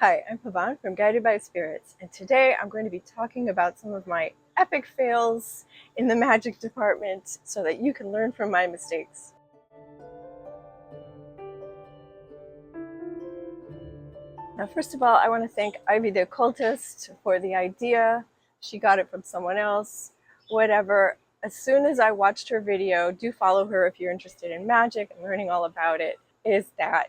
Hi, I'm Pavan from Guided by Spirits, and today I'm going to be talking about some of my epic fails in the magic department so that you can learn from my mistakes. Now, first of all, I want to thank Ivy the Occultist for the idea. She got it from someone else, whatever. As soon as I watched her video, do follow her if you're interested in magic and learning all about it, is that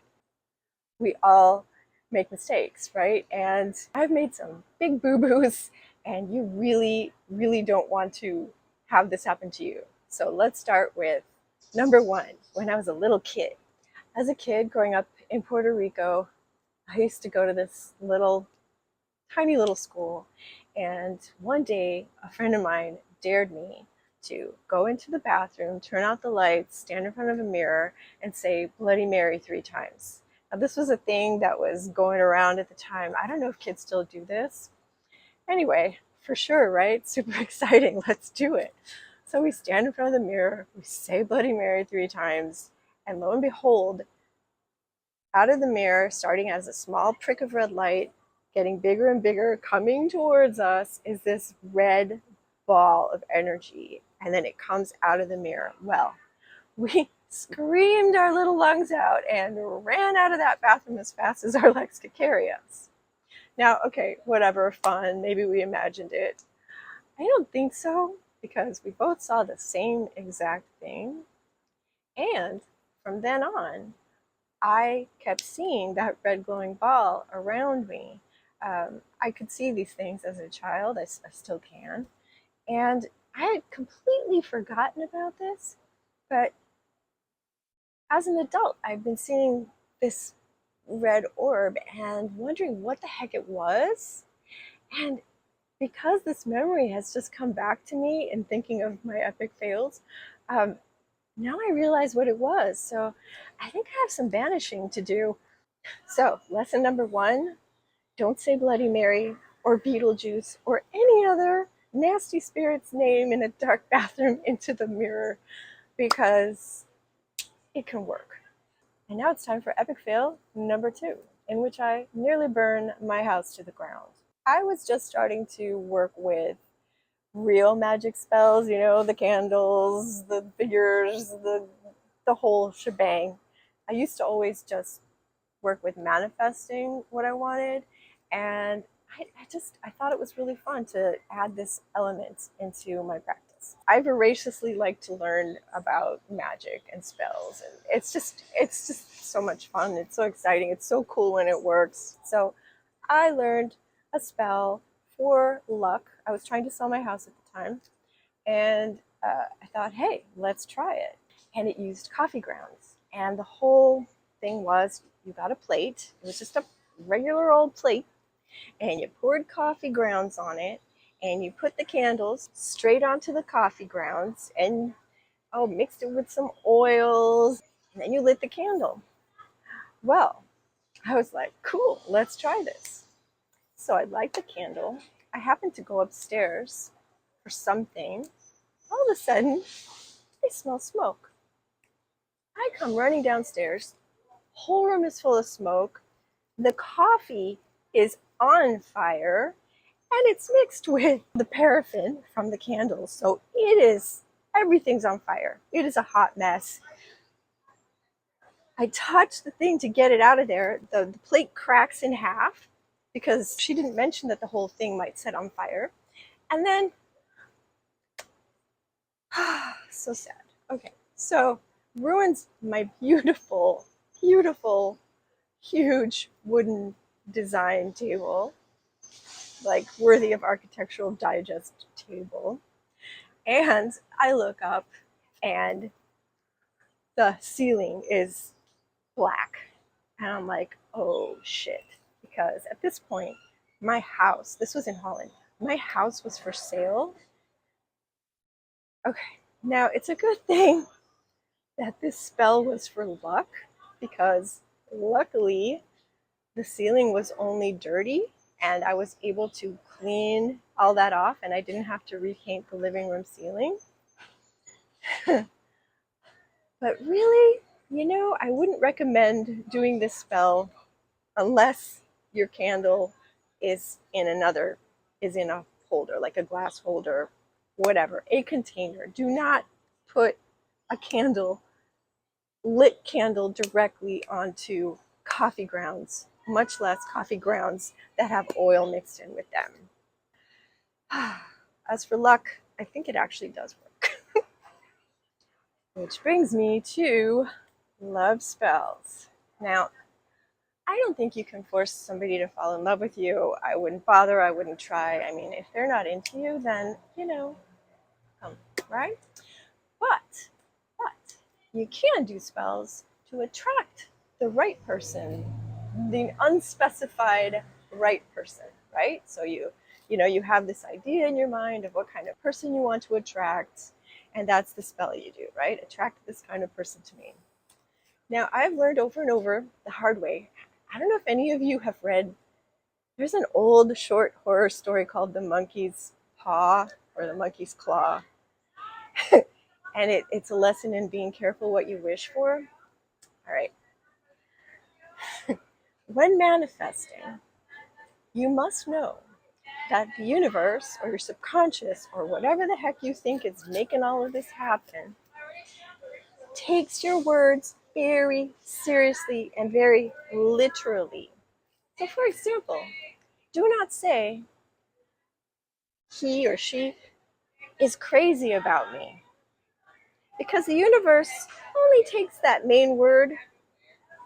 we all make mistakes, right? And I've made some big boo-boos, and you really, really don't want to have this happen to you. So let's start with number one. When I was a little kid, as a kid growing up in Puerto Rico, I used to go to this tiny little school. And one day, a friend of mine dared me to go into the bathroom, turn out the lights, stand in front of a mirror, and say Bloody Mary 3 times. Now, this was a thing that was going around at the time. I don't know if kids still do this. Anyway, for sure, right? Super exciting. Let's do it. So we stand in front of the mirror, we say Bloody Mary 3 times, and lo and behold, out of the mirror, starting as a small prick of red light, getting bigger and bigger, coming towards us, is this red ball of energy. And then it comes out of the mirror. Well, we screamed our little lungs out and ran out of that bathroom as fast as our legs could carry us. Now, okay, whatever, fun. Maybe we imagined it. I don't think so, because we both saw the same exact thing. And from then on, I kept seeing that red glowing ball around me. I could see these things as a child. I still can. And I had completely forgotten about this. But as an adult, I've been seeing this red orb and wondering what the heck it was. And because this memory has just come back to me in thinking of my epic fails, um, now I realize what it was. So I think I have some vanishing to do. So, lesson number one, don't say Bloody Mary or Beetlejuice or any other nasty spirit's name in a dark bathroom into the mirror, because it can work. And now it's time for epic fail number two, in which I nearly burn my house to the ground. I was just starting to work with real magic spells, the candles, the figures, the whole shebang. I used to always just work with manifesting what I wanted, and I thought it was really fun to add this element into my practice. I voraciously like to learn about magic and spells, and it's just so much fun. It's so exciting. It's so cool when it works. So I learned a spell for luck. I was trying to sell my house at the time, and I thought, hey, let's try it. And it used coffee grounds. And the whole thing was, you got a plate. It was just a regular old plate. And you poured coffee grounds on it. And you put the candles straight onto the coffee grounds. And mixed it with some oils. And then you lit the candle. Well, I was like, cool, let's try this. So I light the candle. I happened to go upstairs for something. All of a sudden, I smell smoke. I come running downstairs. Whole room is full of smoke. The coffee is on fire, and it's mixed with the paraffin from the candles. So everything's on fire. It is a hot mess. I touch the thing to get it out of there. The plate cracks in half because she didn't mention that the whole thing might set on fire. And then, so sad. Okay, so ruins my beautiful, beautiful, huge wooden design table, like worthy of Architectural Digest table. And I look up, and the ceiling is black. And I'm like, oh shit. Because at this point, my house, this was in Holland, my house was for sale. Okay, now it's a good thing that this spell was for luck, because luckily the ceiling was only dirty and I was able to clean all that off, and I didn't have to repaint the living room ceiling. But really, I wouldn't recommend doing this spell unless your candle is in a holder, like a glass holder, whatever, a container. Do not put a lit candle directly onto coffee grounds, much less coffee grounds that have oil mixed in with them. As for luck, I think it actually does work. Which brings me to love spells. Now, I don't think you can force somebody to fall in love with you. I wouldn't bother. I wouldn't try. I mean, if they're not into you, then, right? But you can do spells to attract the right person, the unspecified right person, right? So you have this idea in your mind of what kind of person you want to attract, and that's the spell you do, right? Attract this kind of person to me. Now, I've learned over and over the hard way. I don't know if any of you have read, there's an old short horror story called The Monkey's Paw or The Monkey's Claw. And it's a lesson in being careful what you wish for. All right. When manifesting, you must know that the universe or your subconscious or whatever the heck you think is making all of this happen takes your words very seriously and very literally. So, for example, do not say, he or she is crazy about me. Because the universe only takes that main word,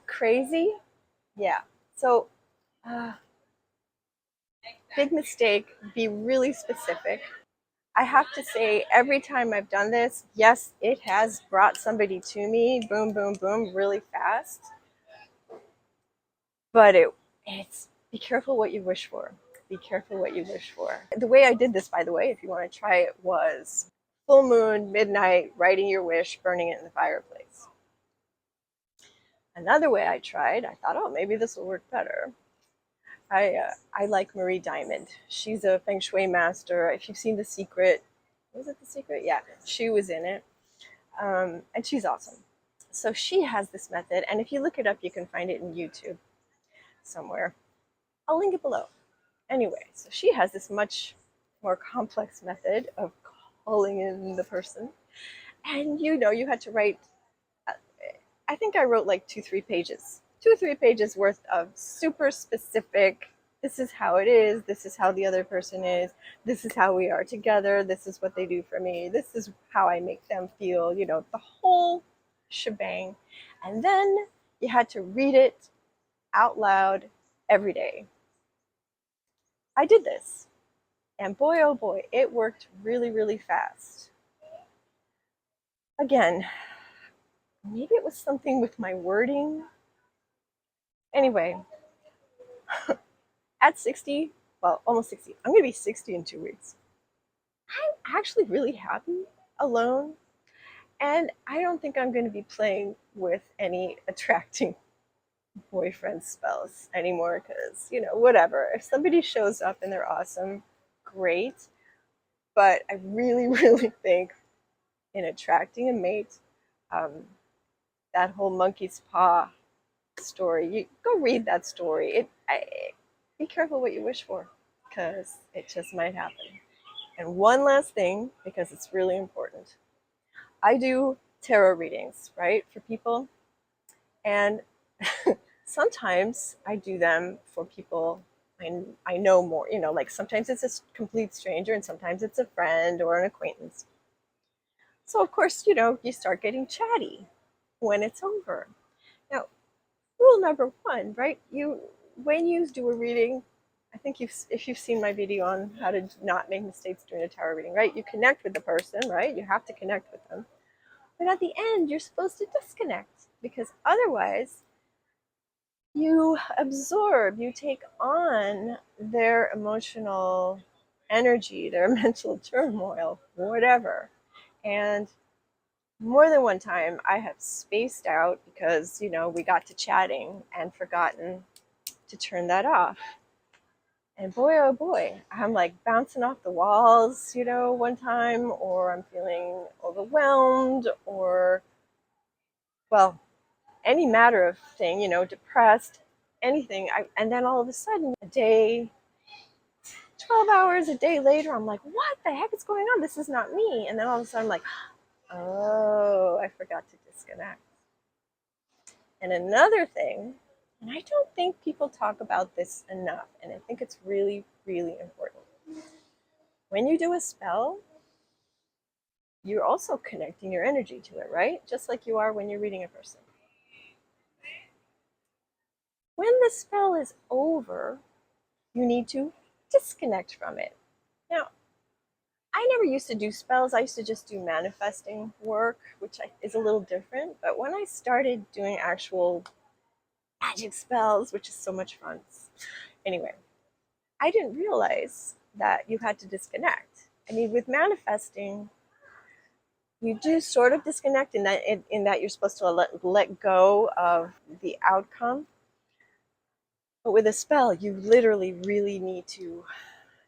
crazy. Yeah. So, big mistake, be really specific. I have to say, every time I've done this, yes, it has brought somebody to me, boom, boom, boom, really fast. But it's be careful what you wish for. Be careful what you wish for. The way I did this, by the way, if you want to try it, was full moon, midnight, writing your wish, burning it in the fireplace. Another way I tried, I thought, oh, maybe this will work better. I like Marie Diamond. She's a feng shui master. If you've seen The Secret, was it The Secret? Yeah, she was in it. And she's awesome. So she has this method, and if you look it up, you can find it in YouTube somewhere. I'll link it below. Anyway, so she has this much more complex method of calling in the person. And you had to write, I think I wrote like 2-3 pages. 2 or 3 pages worth of super specific, this is how it is, this is how the other person is, this is how we are together, this is what they do for me, this is how I make them feel, the whole shebang. And then you had to read it out loud every day. I did this, and boy, oh boy, it worked really, really fast. Again, maybe it was something with my wording. Anyway, at 60, well, almost 60, I'm going to be 60 in 2 weeks. I'm actually really happy alone, and I don't think I'm going to be playing with any attracting boyfriend spells anymore because, whatever. If somebody shows up and they're awesome, great. But I really, really think in attracting a mate, that whole monkey's paw story, you go read that story. Be careful what you wish for because it just might happen. And one last thing, because it's really important. I do tarot readings, right, for people. And sometimes I do them for people I know more, like sometimes it's a complete stranger and sometimes it's a friend or an acquaintance. So, of course, you start getting chatty when it's over. Now, rule number one, right? When you do a reading, I think if you've seen my video on how to not make mistakes during a tarot reading, right? You connect with the person, right? You have to connect with them. But at the end, you're supposed to disconnect because otherwise you absorb, you take on their emotional energy, their mental turmoil, whatever. And more than one time, I have spaced out because, we got to chatting and forgotten to turn that off. And boy, oh boy, I'm like bouncing off the walls, one time, or I'm feeling overwhelmed, or, well, any matter of thing, depressed. anything. And then all of a sudden, a day, 12 hours a day later, I'm like, what the heck is going on? This is not me. And then all of a sudden, I'm like, oh, I forgot to disconnect. And another thing, and I don't think people talk about this enough, and I think it's really, really important. When you do a spell, you're also connecting your energy to it, right? Just like you are when you're reading a person. When the spell is over, you need to disconnect from it. Now, I never used to do spells. I used to just do manifesting work, which is a little different. But when I started doing actual magic spells, which is so much fun, anyway, I didn't realize that you had to disconnect. I mean, with manifesting, you do sort of disconnect in that you're supposed to let go of the outcome. But with a spell, you literally really need to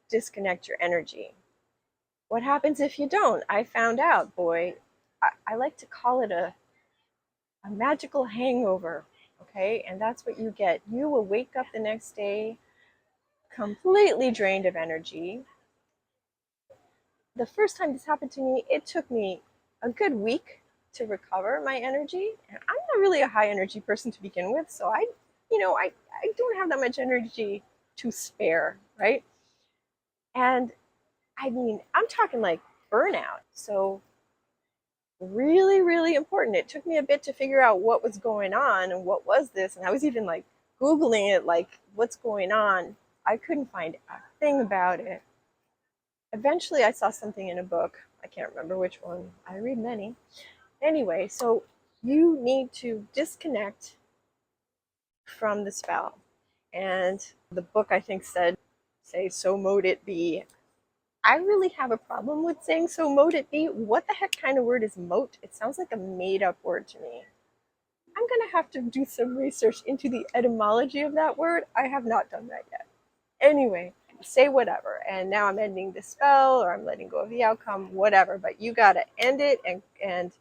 disconnect your energy. What happens if you don't? I found out, boy. I like to call it a magical hangover, okay? And that's what you get. You will wake up the next day completely drained of energy. The first time this happened to me, it took me a good week to recover my energy. And I'm not really a high energy person to begin with, so I don't have that much energy to spare, right? And I mean, I'm talking like burnout. So really, really important. It took me a bit to figure out what was going on and what was this. And I was even like Googling it, like, what's going on? I couldn't find a thing about it. Eventually, I saw something in a book. I can't remember which one. I read many. Anyway, so you need to disconnect from the spell. And the book, I think, said, say, so mote it be. I really have a problem with saying so mote it be. What the heck kind of word is mote? It sounds like a made up word to me. I'm going to have to do some research into the etymology of that word. I have not done that yet. Anyway, say whatever. And now I'm ending the spell, or I'm letting go of the outcome, whatever. But you got to end it and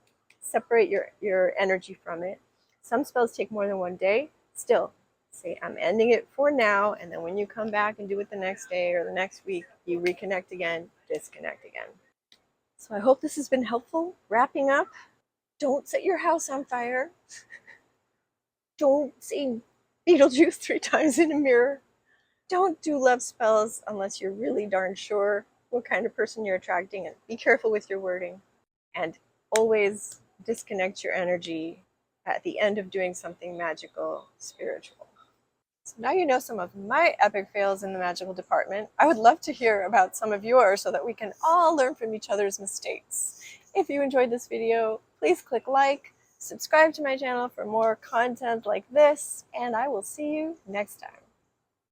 separate your energy from it. Some spells take more than one day. Still, say, I'm ending it for now. And then when you come back and do it the next day or the next week, you reconnect again, disconnect again. So I hope this has been helpful. Wrapping up, don't set your house on fire. Don't say Beetlejuice 3 times in a mirror. Don't do love spells unless you're really darn sure what kind of person you're attracting, and be careful with your wording. And always disconnect your energy at the end of doing something magical, spiritual. So now you know some of my epic fails in the magical department. I would love to hear about some of yours so that we can all learn from each other's mistakes. If you enjoyed this video, please click like, subscribe to my channel for more content like this, and I will see you next time.